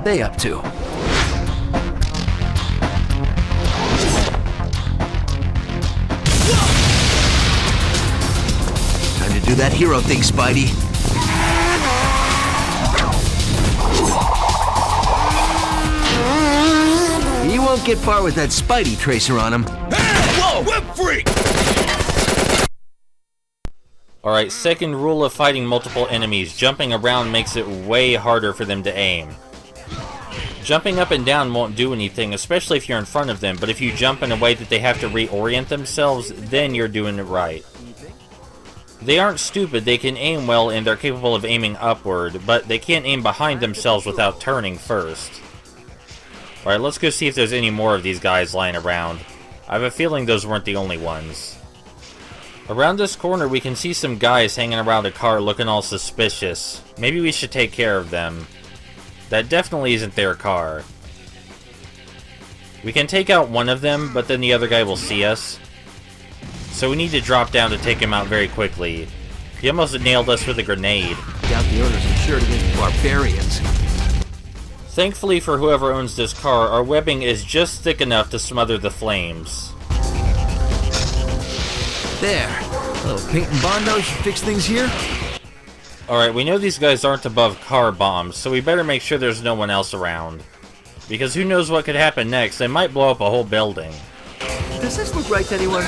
are they up to? Time to do that hero thing, Spidey. He won't get far with that Spidey tracer on him. Hey! Whoa! Whip freak! Alright, second rule of fighting multiple enemies. Jumping around makes it way harder for them to aim. Jumping up and down won't do anything, especially if you're in front of them, but if you jump in a way that they have to reorient themselves, then you're doing it right. They aren't stupid, they can aim well and they're capable of aiming upward, but they can't aim behind themselves without turning first. Alright, let's go see if there's any more of these guys lying around. I have a feeling those weren't the only ones. Around this corner we can see some guys hanging around a car looking all suspicious. Maybe we should take care of them. That definitely isn't their car. We can take out one of them, but then the other guy will see us. So we need to drop down to take him out very quickly. He almost nailed us with a grenade. Doubt the owner's insured against barbarians. Thankfully for whoever owns this car, our webbing is just thick enough to smother the flames. There. A little paint and Bondo should fix things here. Alright, we know these guys aren't above car bombs, so we better make sure there's no one else around. Because who knows what could happen next, they might blow up a whole building. Does this look right to anyone?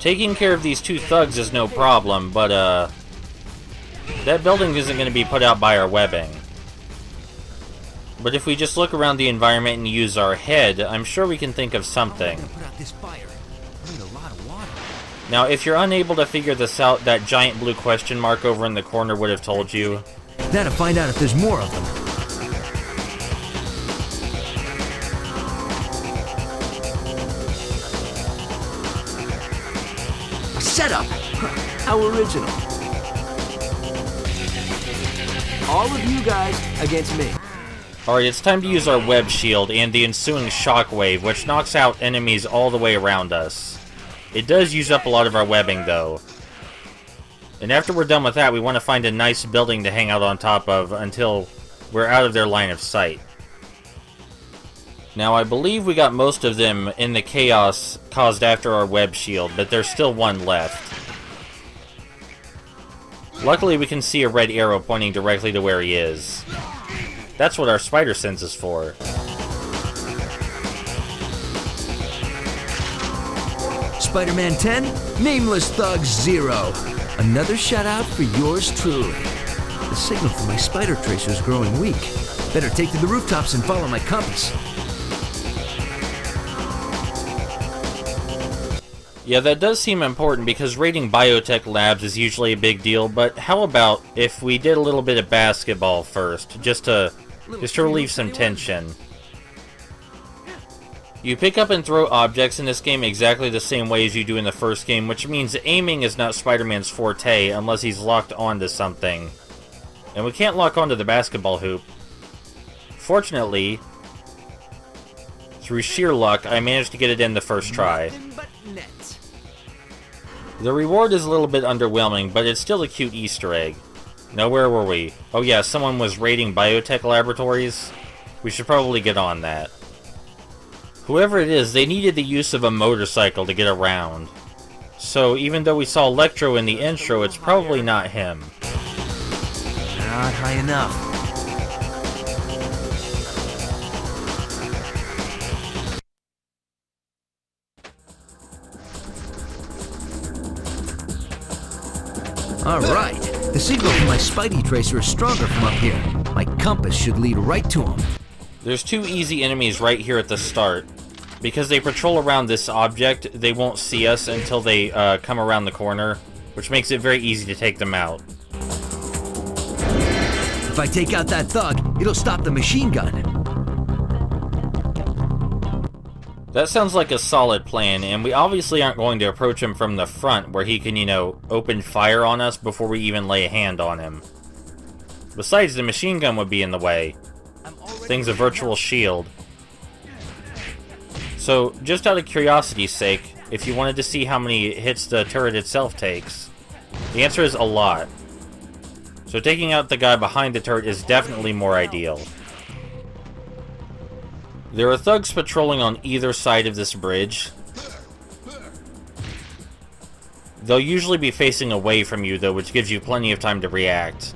Taking care of these two thugs is no problem, but that building isn't going to be put out by our webbing. But if we just look around the environment and use our head, I'm sure we can think of something. Now, if you're unable to figure this out, that giant blue question mark over in the corner would have told you. Now to find out if there's more of them. A setup! How original. All of you guys against me. Alright, it's time to use our web shield and the ensuing shockwave, which knocks out enemies all the way around us. It does use up a lot of our webbing, though. And after we're done with that, we want to find a nice building to hang out on top of until we're out of their line of sight. Now, I believe we got most of them in the chaos caused after our web shield, but there's still one left. Luckily, we can see a red arrow pointing directly to where he is. That's what our spider sense is for. Spider-Man 10, Nameless Thug 0. Another shout-out for yours truly. The signal from my spider tracer is growing weak. Better take to the rooftops and follow my compass. Yeah, that does seem important because raiding biotech labs is usually a big deal, but how about if we did a little bit of basketball first, just to relieve some tension. You pick up and throw objects in this game exactly the same way as you do in the first game, which means aiming is not Spider-Man's forte unless he's locked onto something. And we can't lock onto the basketball hoop. Fortunately, through sheer luck, I managed to get it in the first try. The reward is a little bit underwhelming, but it's still a cute Easter egg. Now, where were we? Oh yeah, someone was raiding biotech laboratories. We should probably get on that. Whoever it is, they needed the use of a motorcycle to get around. So, even though we saw Electro in the intro, it's probably not him. Not high enough. Alright, the signal from my Spidey tracer is stronger from up here. My compass should lead right to him. There's two easy enemies right here at the start. Because they patrol around this object, they won't see us until they come around the corner, which makes it very easy to take them out. If I take out that thug, it'll stop the machine gun. That sounds like a solid plan, and we obviously aren't going to approach him from the front where he can, you know, open fire on us before we even lay a hand on him. Besides, the machine gun would be in the way. Thing's a virtual shield. So, just out of curiosity's sake, if you wanted to see how many hits the turret itself takes, the answer is a lot. So taking out the guy behind the turret is definitely more ideal. There are thugs patrolling on either side of this bridge. They'll usually be facing away from you, though, which gives you plenty of time to react.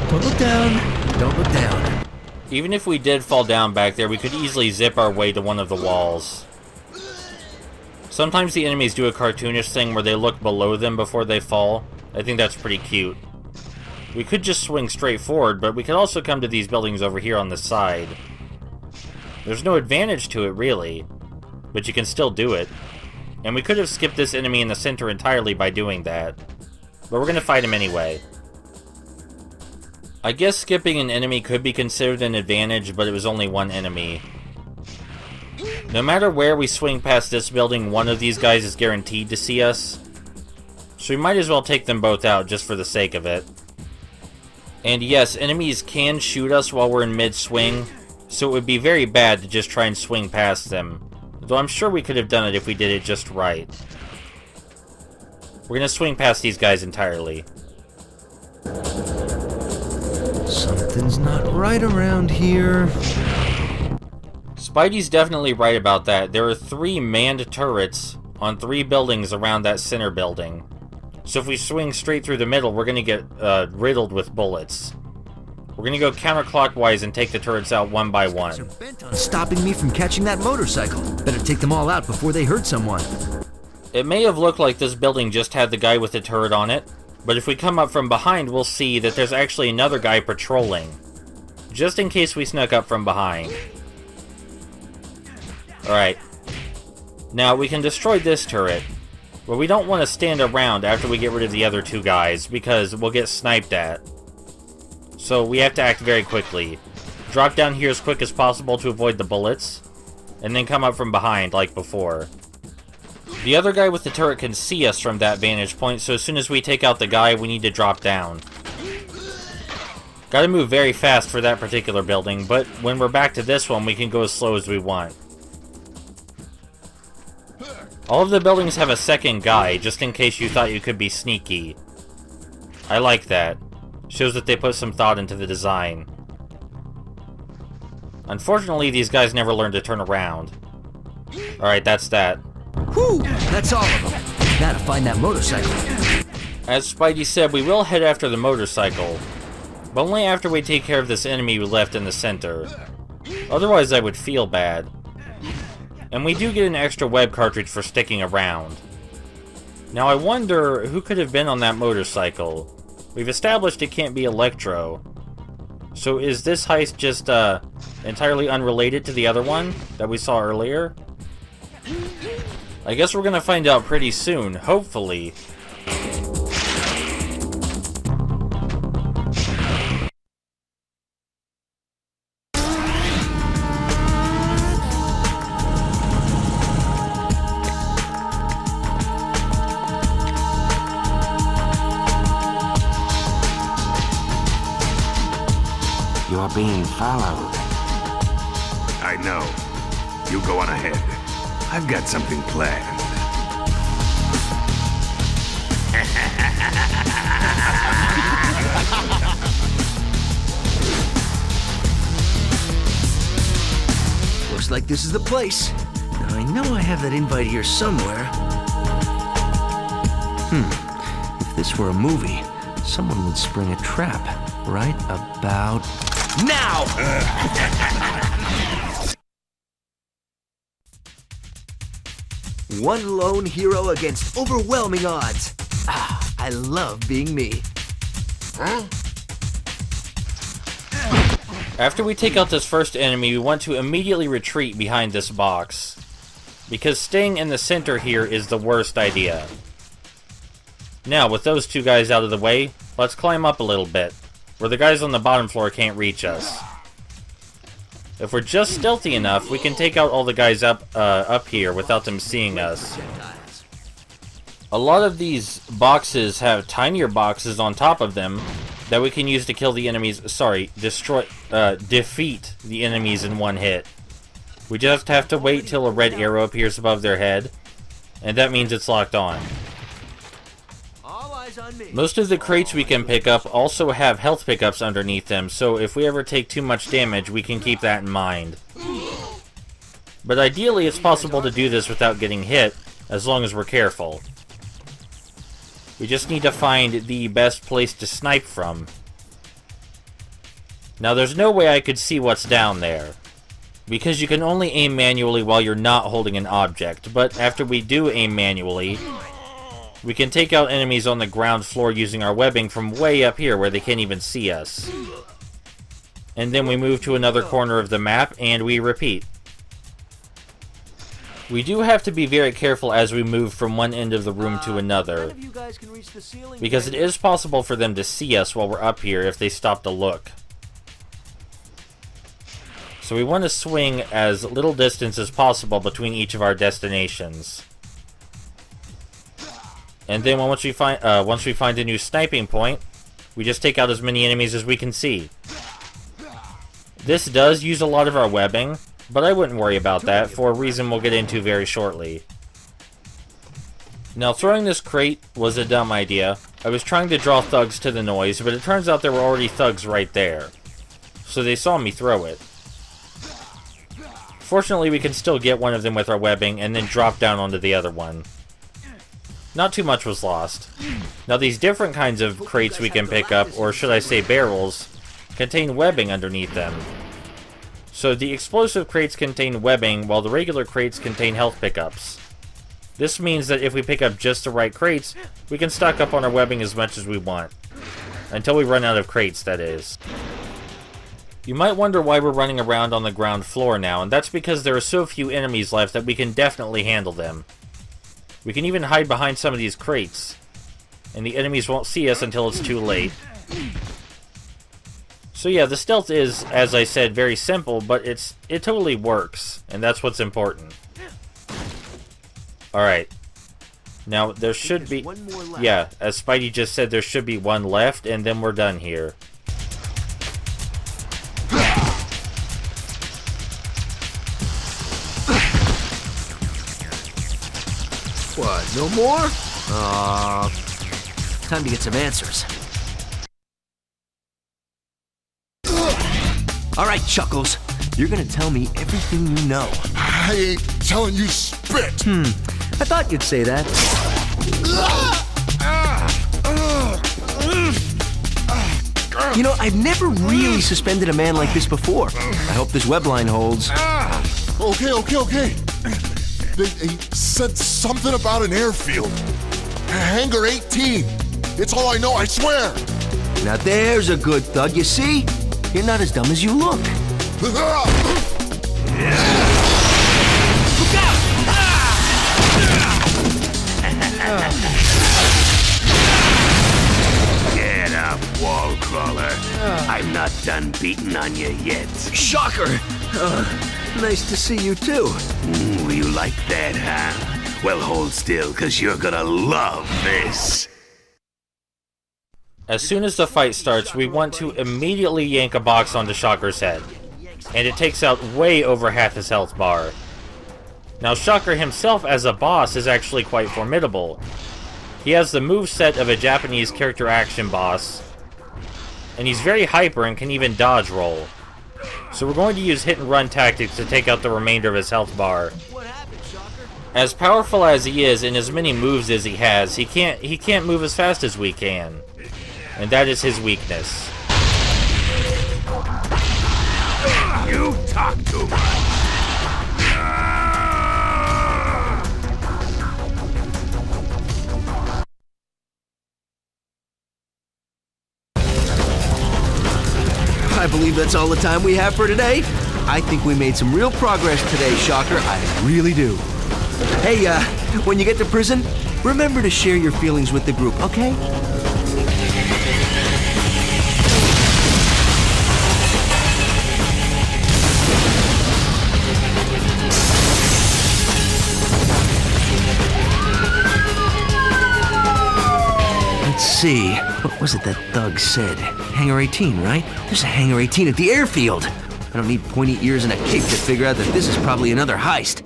Don't look down. Don't look down. Even if we did fall down back there, we could easily zip our way to one of the walls. Sometimes the enemies do a cartoonish thing where they look below them before they fall. I think that's pretty cute. We could just swing straight forward, but we could also come to these buildings over here on the side. There's no advantage to it, really, but you can still do it. And we could have skipped this enemy in the center entirely by doing that. But we're going to fight him anyway. I guess skipping an enemy could be considered an advantage, but it was only one enemy. No matter where we swing past this building, one of these guys is guaranteed to see us. So we might as well take them both out just for the sake of it. And yes, enemies can shoot us while we're in mid-swing, so it would be very bad to just try and swing past them. Though I'm sure we could have done it if we did it just right. We're gonna swing past these guys entirely. Something's not right around here. Spidey's definitely right about that. There are 3 manned turrets on 3 buildings around that center building. So if we swing straight through the middle, we're gonna get riddled with bullets. We're gonna go counterclockwise and take the turrets out one by one. They're bent on stopping me from catching that motorcycle. Better take them all out before they hurt someone. It may have looked like this building just had the guy with the turret on it, but if we come up from behind, we'll see that there's actually another guy patrolling. Just in case we snuck up from behind. Alright. Now, we can destroy this turret, but we don't want to stand around after we get rid of the other 2 guys, because we'll get sniped at. So we have to act very quickly. Drop down here as quick as possible to avoid the bullets, and then come up from behind like before. The other guy with the turret can see us from that vantage point, so as soon as we take out the guy, we need to drop down. Gotta move very fast for that particular building, but when we're back to this one, we can go as slow as we want. All of the buildings have a second guy, just in case you thought you could be sneaky. I like that. Shows that they put some thought into the design. Unfortunately, these guys never learn to turn around. Alright, that's that. Whew! That's all of them. Now to find that motorcycle. As Spidey said, we will head after the motorcycle, but only after we take care of this enemy we left in the center. Otherwise, I would feel bad. And we do get an extra web cartridge for sticking around. Now I wonder who could have been on that motorcycle. We've established it can't be Electro. So is this heist just entirely unrelated to the other one that we saw earlier? I guess we're gonna find out pretty soon, hopefully. You're being followed. I know. You go on ahead. I've got something planned. Looks like this is the place. Now, I know I have that invite here somewhere. If this were a movie, someone would spring a trap right about now! One lone hero against overwhelming odds. Ah, I love being me. After we take out this first enemy, we want to immediately retreat behind this box, because staying in the center here is the worst idea. Now, with those 2 guys out of the way, let's climb up a little bit, where the guys on the bottom floor can't reach us. If we're just stealthy enough, we can take out all the guys up here without them seeing us. A lot of these boxes have tinier boxes on top of them that we can use to kill the enemies, defeat the enemies in one hit. We just have to wait till a red arrow appears above their head, and that means it's locked on. All eyes eyes on me. Most of the crates we can pick up also have health pickups underneath them, so if we ever take too much damage, we can keep that in mind. But ideally, it's possible to do this without getting hit, as long as we're careful. We just need to find the best place to snipe from. Now, there's no way I could see what's down there, because you can only aim manually while you're not holding an object, but after we do aim manually, we can take out enemies on the ground floor using our webbing from way up here where they can't even see us. And then we move to another corner of the map, and we repeat. We do have to be very careful as we move from one end of the room to another, because it is possible for them to see us while we're up here if they stop to look. So we want to swing as little distance as possible between each of our destinations. And then once we find a new sniping point, we just take out as many enemies as we can see. This does use a lot of our webbing, but I wouldn't worry about that for a reason we'll get into very shortly. Now, throwing this crate was a dumb idea. I was trying to draw thugs to the noise, but it turns out there were already thugs right there. So they saw me throw it. Fortunately, we can still get one of them with our webbing and then drop down onto the other one. Not too much was lost. Now, these different kinds of crates we can pick up, or should I say barrels, contain webbing underneath them. So the explosive crates contain webbing, while the regular crates contain health pickups. This means that if we pick up just the right crates, we can stock up on our webbing as much as we want. Until we run out of crates, that is. You might wonder why we're running around on the ground floor now, and that's because there are so few enemies left that we can definitely handle them. We can even hide behind some of these crates, and the enemies won't see us until it's too late. So yeah, the stealth is, as I said, very simple, but it totally works, and that's what's important. Alright. Now, there should be... Yeah, as Spidey just said, there should be one left, and then we're done here. What, no more? Time to get some answers. All right, Chuckles. You're gonna tell me everything you know. I ain't telling you spit. I thought you'd say that. You know, I've never really suspended a man like this before. I hope this web line holds. Okay. They said something about an airfield. Hangar 18. It's all I know, I swear. Now there's a good thug. You see? You're not as dumb as you look. Get up, wall crawler. I'm not done beating on you yet. Shocker! Nice to see you too. You like that, huh? Well, hold still, cause you're gonna love this. As soon as the fight starts, we want to immediately yank a box onto Shocker's head. And it takes out way over half his health bar. Now, Shocker himself as a boss is actually quite formidable. He has the moveset of a Japanese character action boss, and he's very hyper and can even dodge roll. So we're going to use hit and run tactics to take out the remainder of his health bar. As powerful as he is and as many moves as he has, he can't move as fast as we can. And that is his weakness. You talk too much. I believe that's all the time we have for today. I think we made some real progress today, Shocker. I really do. Hey, when you get to prison, remember to share your feelings with the group, okay? Let's see. What was it that thug said? Hangar 18, right? There's a Hangar 18 at the airfield. I don't need pointy ears and a cape to figure out that this is probably another heist.